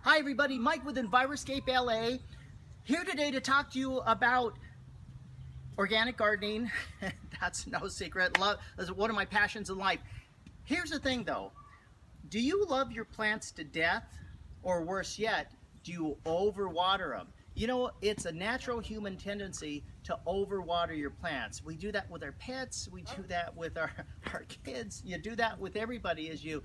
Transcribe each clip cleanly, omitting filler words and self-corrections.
Hi everybody, Mike with Enviroscape LA, here today to talk to you about organic gardening. That's no secret. That's one of my passions in life. Here's the thing though, do you love your plants to death? Or worse yet, do you overwater them? You know, it's a natural human tendency to overwater your plants. We do that with our pets, we do that with our kids, you do that with everybody as you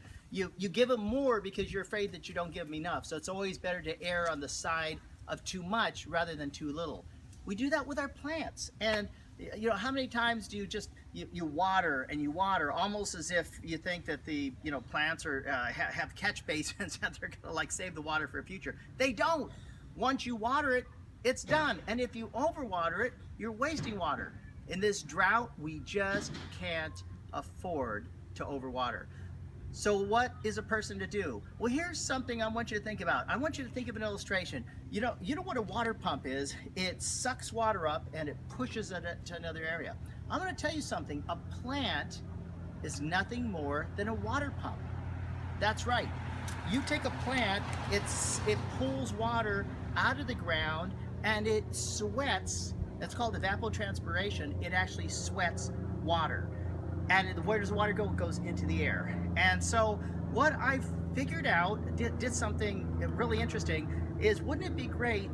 give them more because you're afraid that you don't give them enough. So it's always better to err on the side of too much rather than too little. We do that with our plants. And you know, how many times do you just you water and you water almost as if you think that the plants are have catch basins and they're gonna like save the water for a future. They don't. Once you water it, it's done. And if you overwater it, you're wasting water. In this drought, we just can't afford to overwater. So what is a person to do? Well, here's something I want you to think about. I want you to think of an illustration. You know what a water pump is? It sucks water up and it pushes it to another area. I'm going to tell you something. A plant is nothing more than a water pump. That's right. You take a plant, it pulls water out of the ground and it sweats. That's called evapotranspiration. It actually sweats water. And where does the water go? It goes into the air. And so what I figured out, did something really interesting, is wouldn't it be great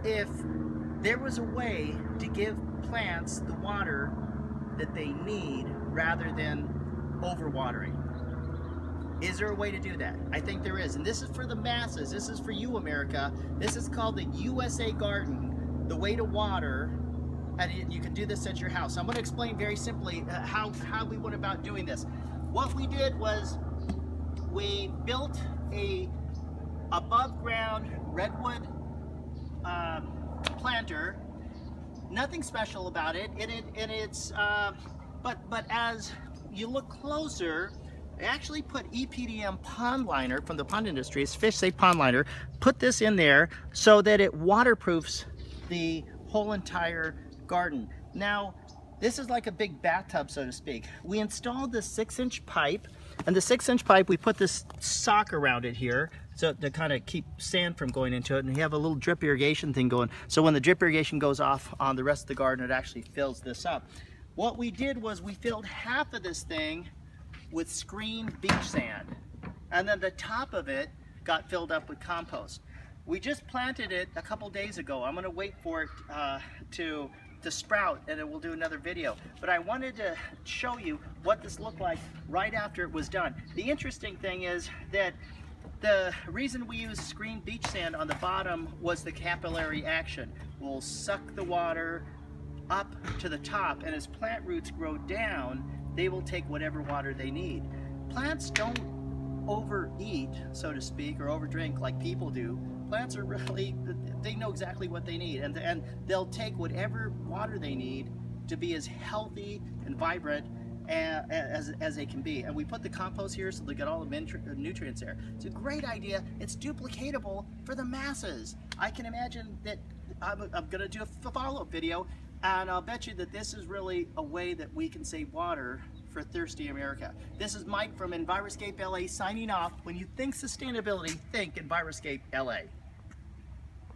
if there was a way to give plants the water that they need rather than overwatering? Is there a way to do that? I think there is. And this is for the masses. This is for you, America. This is called the USA Garden, the way to water. And you can do this at your house. I'm going to explain very simply how we went about doing this. What we did was we built a above ground redwood planter. Nothing special about it. But as you look closer, I actually put EPDM pond liner from the pond industry. It's Fish Safe Pond Liner. Put this in there so that it waterproofs the whole entire garden. Now, this is like a big bathtub, so to speak. We installed this 6-inch pipe, and the 6-inch pipe, we put this sock around it here so to kind of keep sand from going into it, and we have a little drip irrigation thing going. So when the drip irrigation goes off on the rest of the garden, it actually fills this up. What we did was we filled half of this thing with screen beach sand, and then the top of it got filled up with compost. We just planted it a couple days ago. I'm going to wait for it to sprout, and then we'll do another video. But I wanted to show you what this looked like right after it was done. The interesting thing is that the reason we use screen beach sand on the bottom was the capillary action. We'll suck the water up to the top, and as plant roots grow down, they will take whatever water they need. Plants don't overeat, so to speak, or overdrink like people do. Plants are really, they know exactly what they need, and they'll take whatever water they need to be as healthy and vibrant as they can be. And we put the compost here so they get all the nutrients there. It's a great idea. It's duplicatable for the masses. I can imagine that I'm going to do a follow-up video, and I'll bet you that this is really a way that we can save water for thirsty America. This is Mike from Enviroscape LA signing off. When you think sustainability, think Enviroscape LA.